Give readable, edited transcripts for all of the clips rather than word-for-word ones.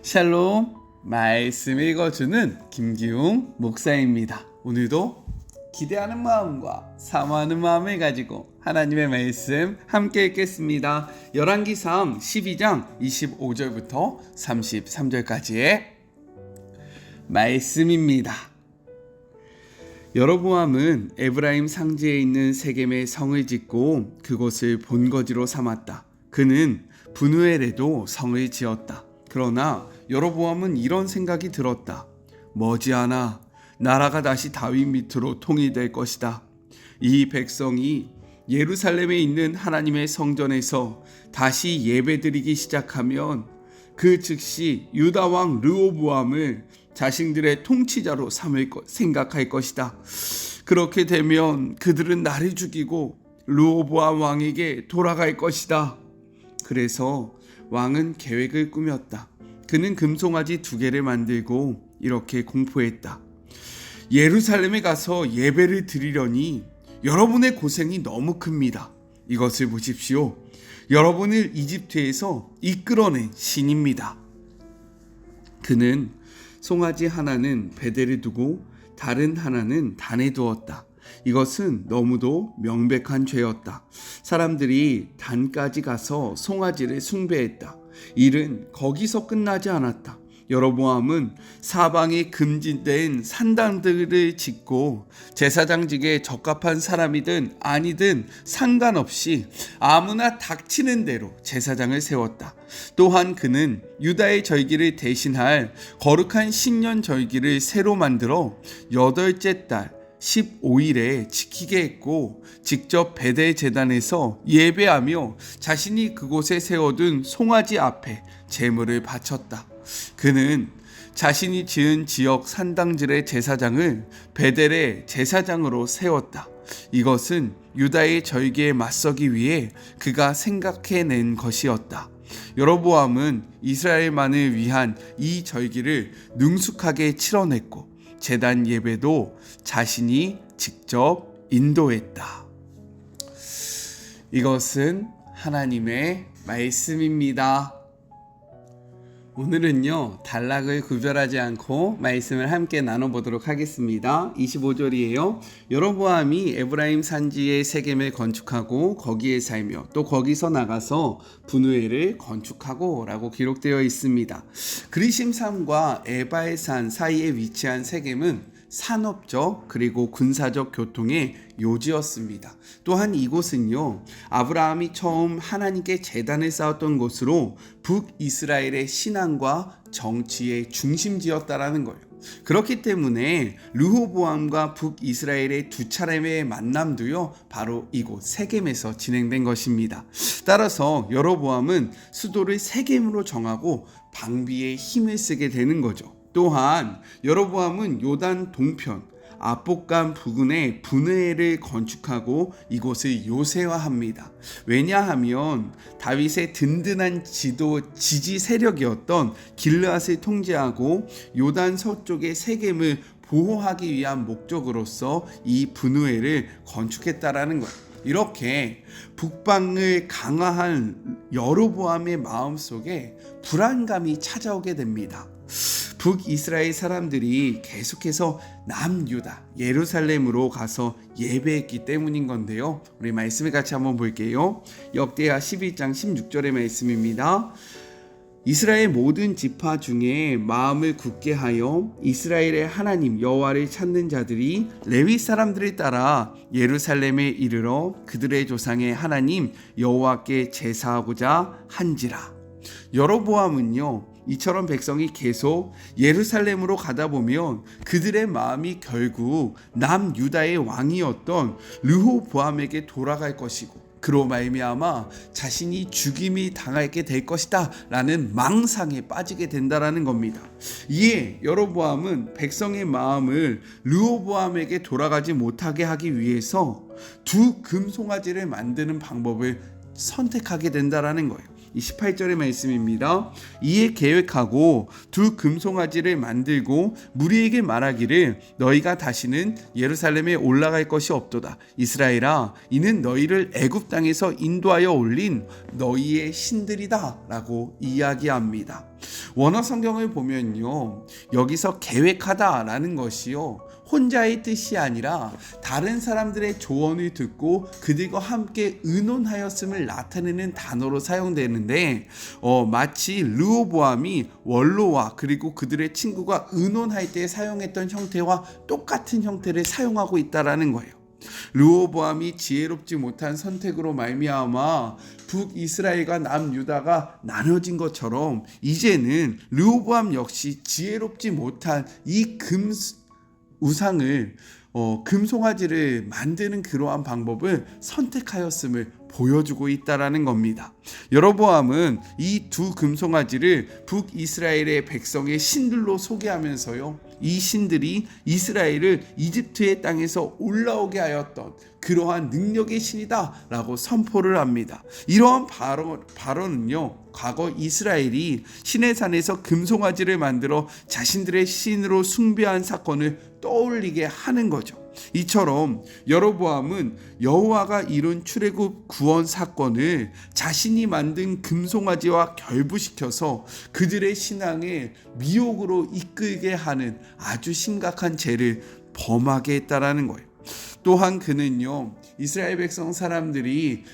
샬롬, 말씀 읽어주는 김기웅 목사입니다. 오늘도 기대하는 마음과 사모하는 마음을 가지고 하나님의 말씀 함께 읽겠습니다. 열왕기상 12장 25절부터 33절까지의 말씀입니다. 여로보암은 에브라임 상지에 있는 세겜에 성을 짓고 그곳을 본거지로 삼았다. 그는 분우엘에도 성을 지었다. 그러나 여로보암은 이런 생각이 들었다. 머지않아 나라가 다시 다윗 밑으로 통일될 것이다. 이 백성이 예루살렘에 있는 하나님의 성전에서 다시 예배드리기 시작하면 그 즉시 유다 왕 르호보암을 자신들의 통치자로 생각할 것이다. 그렇게 되면 그들은 나를 죽이고 르호보암 왕에게 돌아갈 것이다. 그래서 왕은 계획을 꾸몄다. 그는 금송아지 2개를 만들고 이렇게 공포했다. 예루살렘에 가서 예배를 드리려니 여러분의 고생이 너무 큽니다. 이것을 보십시오. 여러분을 이집트에서 이끌어낸 신입니다. 그는 송아지 하나는 베델에 두고 다른 하나는 단에 두었다. 이것은 너무도 명백한 죄였다. 사람들이 단까지 가서 송아지를 숭배했다. 일은 거기서 끝나지 않았다. 여로보암은 사방에 금지된 산당들을 짓고 제사장직에 적합한 사람이든 아니든 상관없이 아무나 닥치는 대로 제사장을 세웠다. 또한 그는 유다의 절기를 대신할 거룩한 신년 절기를 새로 만들어 8째 달 15일에 지키게 했고 직접 베델 제단에서 예배하며 자신이 그곳에 세워둔 송아지 앞에 제물을 바쳤다. 그는 자신이 지은 지역 산당질의 제사장을 베델의 제사장으로 세웠다. 이것은 유다의 절기에 맞서기 위해 그가 생각해낸 것이었다. 여로보암은 이스라엘만을 위한 이 절기를 능숙하게 치러냈고 제단 예배도 자신이 직접 인도했다. 이것은 하나님의 말씀입니다. 오늘은요, 단락을 구별하지 않고 말씀을 함께 나눠보도록 하겠습니다. 25절이에요. 여로보암이 에브라임 산지에 세겜을 건축하고 거기에 살며 또 거기서 나가서 분우엘을 건축하고 라고 기록되어 있습니다. 그리심산과 에발산 사이에 위치한 세겜은 산업적 그리고 군사적 교통의 요지였습니다. 또한 이곳은요, 아브라함이 처음 하나님께 제단을 쌓았던 곳으로 북이스라엘의 신앙과 정치의 중심지였다라는 거예요. 그렇기 때문에 르호보암과 북이스라엘의 2차례의 만남도요, 바로 이곳 세겜에서 진행된 것입니다. 따라서 여로보암은 수도를 세겜으로 정하고 방비에 힘을 쓰게 되는 거죠. 또한 여로보암은 요단 동편 압복강 부근에 분우엘을 건축하고 이곳을 요새화합니다. 왜냐하면 다윗의 든든한 지지 세력이었던 길르앗을 통제하고 요단 서쪽의 세겜을 보호하기 위한 목적으로서 이 분우엘을 건축했다라는 거예요. 이렇게 북방을 강화한 여로보암의 마음속에 불안감이 찾아오게 됩니다. 북이스라엘 사람들이 계속해서 남유다 예루살렘으로 가서 예배했기 때문인 건데요. 우리 말씀을 같이 한번 볼게요. 역대하 11장 16절의 말씀입니다. 이스라엘 모든 지파 중에 마음을 굳게 하여 이스라엘의 하나님 여호와를 찾는 자들이 레위 사람들을 따라 예루살렘에 이르러 그들의 조상의 하나님 여호와께 제사하고자 한지라. 여로보암은요, 이처럼 백성이 계속 예루살렘으로 가다 보면 그들의 마음이 결국 남유다의 왕이었던 르호보암에게 돌아갈 것이고 그로 말미암아 자신이 죽임이 당하게 될 것이다 라는 망상에 빠지게 된다라는 겁니다. 이에 여로보암은 백성의 마음을 르호보암에게 돌아가지 못하게 하기 위해서 2 금송아지를 만드는 방법을 선택하게 된다라는 거예요. 28절의 말씀입니다. 이에 계획하고 2 금송아지를 만들고 무리에게 말하기를 너희가 다시는 예루살렘에 올라갈 것이 없도다. 이스라엘아, 이는 너희를 애굽 땅에서 인도하여 올린 너희의 신들이다 라고 이야기합니다. 원어 성경을 보면요, 여기서 계획하다라는 것이요, 혼자의 뜻이 아니라 다른 사람들의 조언을 듣고 그들과 함께 의논하였음을 나타내는 단어로 사용되는데, 마치 르호보암이 원로와 그리고 그들의 친구가 의논할 때 사용했던 형태와 똑같은 형태를 사용하고 있다라는 거예요. 르호보암이 지혜롭지 못한 선택으로 말미암아 북이스라엘과 남유다가 나눠진 것처럼, 이제는 르호보암 역시 지혜롭지 못한 이 우상을 금송아지를 만드는 그러한 방법을 선택하였음을 보여주고 있다라는 겁니다. 여로보암은 이 두 금송아지를 북이스라엘의 백성의 신들로 소개하면서요, 이 신들이 이스라엘을 이집트의 땅에서 올라오게 하였던 그러한 능력의 신이다 라고 선포를 합니다. 이러한 발언은요, 과거 이스라엘이 시내산에서 금송아지를 만들어 자신들의 신으로 숭배한 사건을 떠올리게 하는 거죠. 이처럼 여로보암은 여호와가 이룬 출애굽 구원 사건을 자신이 만든 금송아지와 결부시켜서 그들의 신앙에 미혹으로 이끌게 하는 아주 심각한 죄를 범하게 했다라는 거예요. 또한 그는요, 이스라엘 백성 사람들이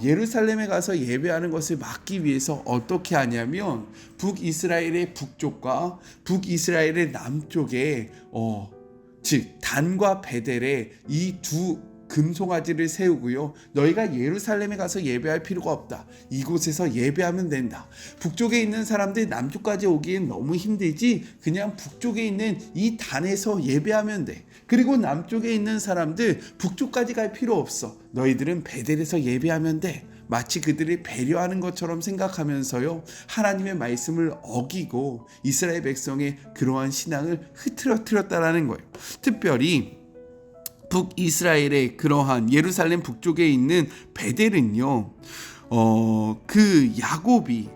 예루살렘에 가서 예배하는 것을 막기 위해서 어떻게 하냐면, 북이스라엘의 북쪽과 북이스라엘의 남쪽에 즉 단과 베델에 이 두 금송아지를 세우고요, 너희가 예루살렘에 가서 예배할 필요가 없다, 이곳에서 예배하면 된다. 북쪽에 있는 사람들 남쪽까지 오기엔 너무 힘들지, 그냥 북쪽에 있는 이 단에서 예배하면 돼. 그리고 남쪽에 있는 사람들 북쪽까지 갈 필요 없어, 너희들은 베델에서 예배하면 돼. 마치 그들을 배려하는 것처럼 생각하면서요, 하나님의 말씀을 어기고 이스라엘 백성의 그러한 신앙을 흐트러뜨렸다라는 거예요. 특별히 북이스라엘의 그러한 예루살렘 북쪽에 있는 베델은요, 그 야곱이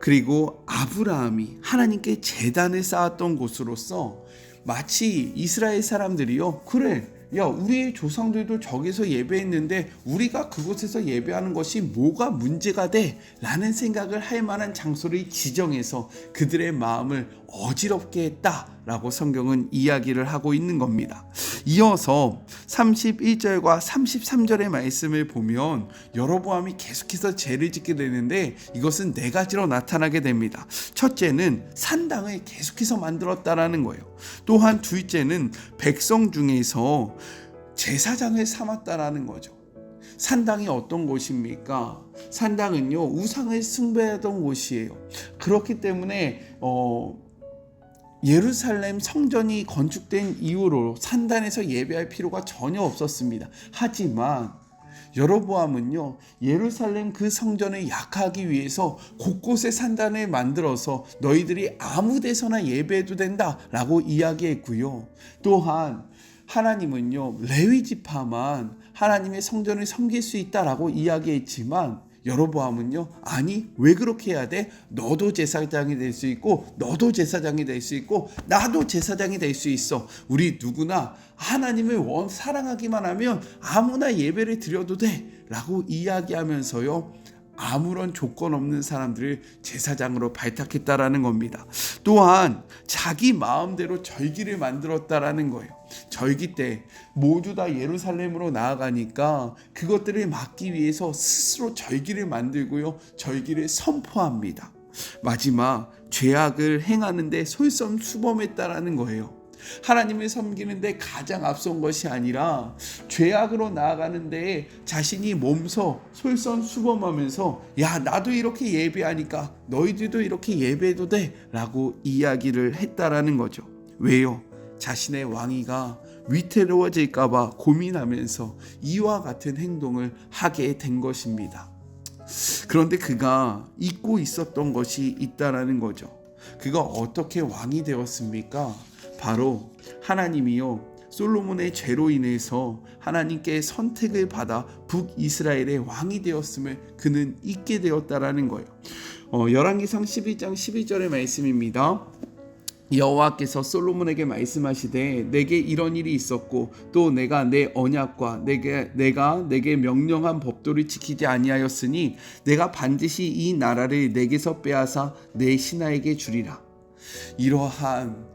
그리고 아브라함이 하나님께 제단을 쌓았던 곳으로서, 마치 이스라엘 사람들이요, 그래, 야, 우리의 조상들도 저기서 예배했는데 우리가 그곳에서 예배하는 것이 뭐가 문제가 돼? 라는 생각을 할 만한 장소를 지정해서 그들의 마음을 어지럽게 했다라고 성경은 이야기를 하고 있는 겁니다. 이어서 31절과 33절의 말씀을 보면 여로보암이 계속해서 죄를 짓게 되는데, 이것은 네 가지로 나타나게 됩니다. 첫째는 산당을 계속해서 만들었다라는 거예요. 또한 둘째는 백성 중에서 제사장을 삼았다라는 거죠. 산당이 어떤 곳입니까? 산당은요, 우상을 숭배하던 곳이에요. 그렇기 때문에 예루살렘 성전이 건축된 이후로 산단에서 예배할 필요가 전혀 없었습니다. 하지만 여로보암은요, 예루살렘 그 성전을 약하기 위해서 곳곳에 산단을 만들어서 너희들이 아무 데서나 예배해도 된다라고 이야기했고요. 또한 하나님은요, 레위 지파만 하나님의 성전을 섬길 수 있다라고 이야기했지만, 여로보암은요, 아니, 왜 그렇게 해야 돼? 너도 제사장이 될 수 있고, 너도 제사장이 될 수 있고, 나도 제사장이 될 수 있어. 우리 누구나 하나님을 사랑하기만 하면 아무나 예배를 드려도 돼 라고 이야기하면서요, 아무런 조건 없는 사람들을 제사장으로 발탁했다라는 겁니다. 또한 자기 마음대로 절기를 만들었다라는 거예요. 절기 때 모두 다 예루살렘으로 나아가니까 그것들을 막기 위해서 스스로 절기를 만들고요, 절기를 선포합니다. 마지막, 죄악을 행하는데 솔선수범했다라는 거예요. 하나님을 섬기는데 가장 앞선 것이 아니라 죄악으로 나아가는데 자신이 몸서 솔선수범하면서, 야, 나도 이렇게 예배하니까 너희들도 이렇게 예배해도 돼 라고 이야기를 했다라는 거죠. 왜요? 자신의 왕위가 위태로워질까봐 고민하면서 이와 같은 행동을 하게 된 것입니다. 그런데 그가 잊고 있었던 것이 있다라는 거죠. 그가 어떻게 왕이 되었습니까? 바로 하나님이요, 솔로몬의 죄로 인해서 하나님께 선택을 받아 북이스라엘의 왕이 되었음을 그는 잊게 되었다라는 거예요. 열왕기상 12장 12절의 말씀입니다. 여호와께서 솔로몬에게 말씀하시되 내게 이런 일이 있었고 또 내가 내 언약과 내가 내게 명령한 법도를 지키지 아니하였으니 내가 반드시 이 나라를 내게서 빼앗아 내 신하에게 주리라.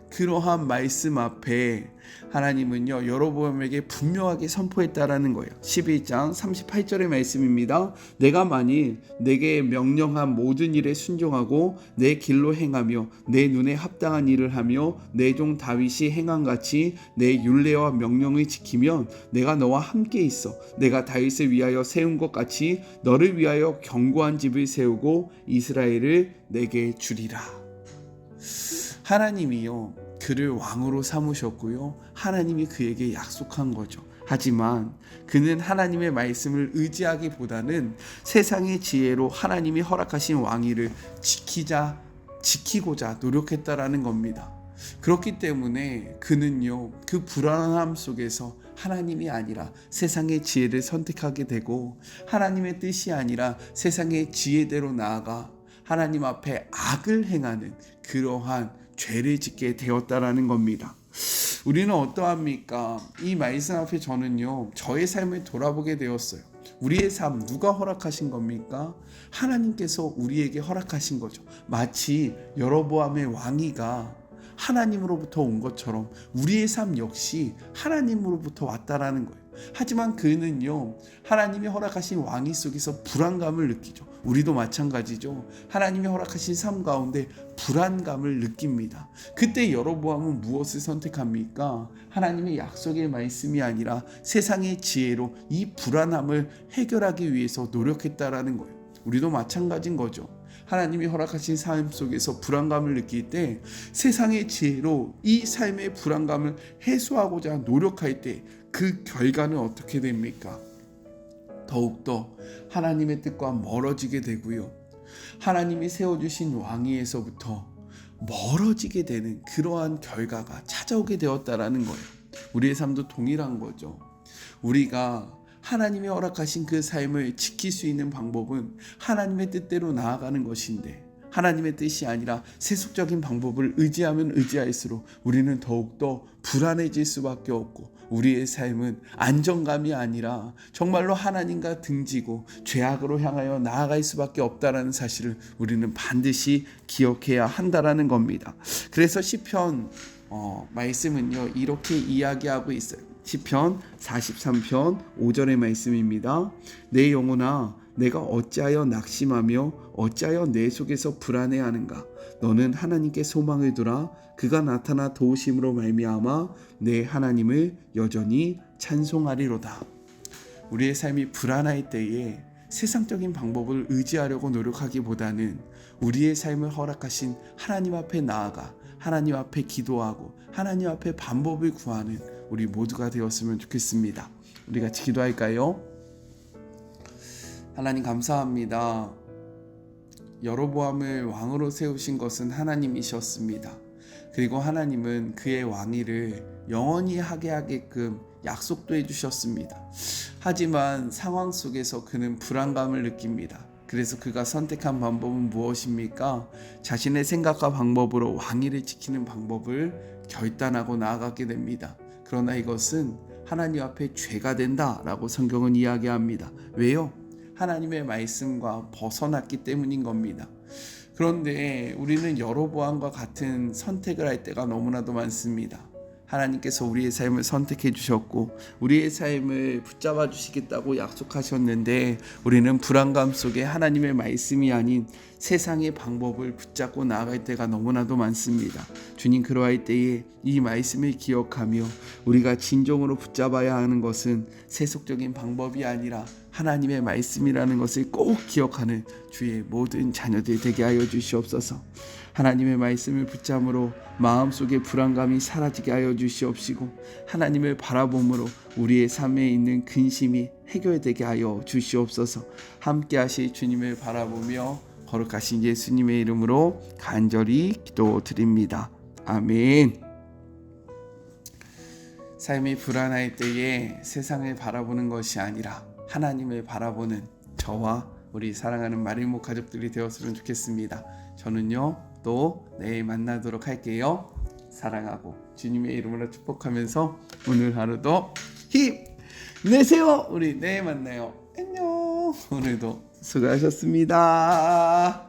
그러한 말씀 앞에 하나님은요 여로보암에게 분명하게 선포했다라는 거예요. 11장 38절의 말씀입니다. 내가 만일 내게 명령한 모든 일에 순종하고 내 길로 행하며 내 눈에 합당한 일을 하며 내 종 다윗이 행한 같이 내 율례와 명령을 지키면 내가 너와 함께 있어 내가 다윗을 위하여 세운 것 같이 너를 위하여 견고한 집을 세우고 이스라엘을 내게 주리라. 하나님이요 그를 왕으로 삼으셨고요 하나님이 그에게 약속한 거죠. 하지만 그는 하나님의 말씀을 의지하기보다는 세상의 지혜로 하나님이 허락하신 왕위를 지키고자 노력했다라는 겁니다. 그렇기 때문에 그는요 그 불안함 속에서 하나님이 아니라 세상의 지혜를 선택하게 되고 하나님의 뜻이 아니라 세상의 지혜대로 나아가 하나님 앞에 악을 행하는 그러한 죄를 짓게 되었다라는 겁니다. 우리는 어떠합니까? 이 말씀 앞에 저는요 저의 삶을 돌아보게 되었어요. 우리의 삶 누가 허락하신 겁니까? 하나님께서 우리에게 허락하신 거죠. 마치 여로보암의 왕위가 하나님으로부터 온 것처럼 우리의 삶 역시 하나님으로부터 왔다라는 거예요. 하지만 그는요 하나님이 허락하신 왕위 속에서 불안감을 느끼죠. 우리도 마찬가지죠. 하나님이 허락하신 삶 가운데 불안감을 느낍니다. 그때 여로보암은 무엇을 선택합니까? 하나님의 약속의 말씀이 아니라 세상의 지혜로 이 불안함을 해결하기 위해서 노력했다라는 거예요. 우리도 마찬가지인 거죠. 하나님이 허락하신 삶 속에서 불안감을 느낄 때 세상의 지혜로 이 삶의 불안감을 해소하고자 노력할 때 그 결과는 어떻게 됩니까? 더욱더 하나님의 뜻과 멀어지게 되고요. 하나님이 세워주신 왕위에서부터 멀어지게 되는 그러한 결과가 찾아오게 되었다라는 거예요. 우리의 삶도 동일한 거죠. 우리가 하나님이 허락하신 그 삶을 지킬 수 있는 방법은 하나님의 뜻대로 나아가는 것인데 하나님의 뜻이 아니라 세속적인 방법을 의지하면 의지할수록 우리는 더욱더 불안해질 수밖에 없고 우리의 삶은 안정감이 아니라 정말로 하나님과 등지고 죄악으로 향하여 나아갈 수밖에 없다라는 사실을 우리는 반드시 기억해야 한다라는 겁니다. 그래서 시편 말씀은요 이렇게 이야기하고 있어요. 시편 43편 5절의 말씀입니다. 내 영혼아 내가 어찌하여 낙심하며 어찌하여 내 속에서 불안해하는가? 너는 하나님께 소망을 두라. 그가 나타나 도우심으로 말미암아 내 하나님을 여전히 찬송하리로다. 우리의 삶이 불안할 때에 세상적인 방법을 의지하려고 노력하기보다는 우리의 삶을 허락하신 하나님 앞에 나아가 하나님 앞에 기도하고 하나님 앞에 방법을 구하는 우리 모두가 되었으면 좋겠습니다. 우리 같이 기도할까요? 하나님 감사합니다. 여로보암을 왕으로 세우신 것은 하나님이셨습니다. 그리고 하나님은 그의 왕위를 영원히 하게 하게끔 약속도 해주셨습니다. 하지만 상황 속에서 그는 불안감을 느낍니다. 그래서 그가 선택한 방법은 무엇입니까? 자신의 생각과 방법으로 왕위를 지키는 방법을 결단하고 나아가게 됩니다. 그러나 이것은 하나님 앞에 죄가 된다라고 성경은 이야기합니다. 왜요? 하나님의 말씀과 벗어났기 때문인 겁니다. 그런데 우리는 여로보암과 같은 선택을 할 때가 너무나도 많습니다. 하나님께서 우리의 삶을 선택해 주셨고 우리의 삶을 붙잡아 주시겠다고 약속하셨는데 우리는 불안감 속에 하나님의 말씀이 아닌 세상의 방법을 붙잡고 나아갈 때가 너무나도 많습니다. 주님, 그러할 때에 이 말씀을 기억하며 우리가 진정으로 붙잡아야 하는 것은 세속적인 방법이 아니라 하나님의 말씀이라는 것을 꼭 기억하는 주의 모든 자녀들 되게 하여 주시옵소서. 하나님의 말씀을 붙잡으로 마음속의 불안감이 사라지게 하여 주시옵시고 하나님을 바라봄으로 우리의 삶에 있는 근심이 해결되게 하여 주시옵소서. 함께 하실 주님을 바라보며 거룩하신 예수님의 이름으로 간절히 기도드립니다. 아멘. 삶이 불안할 때에 세상을 바라보는 것이 아니라 하나님을 바라보는 저와 우리 사랑하는 마리모 가족들이 되었으면 좋겠습니다. 저는요 또 내일 만나도록 할게요. 사랑하고 주님의 이름으로 축복하면서 오늘 하루도 힘내세요. 우리 내일 만나요. 안녕. 오늘도 수고하셨습니다.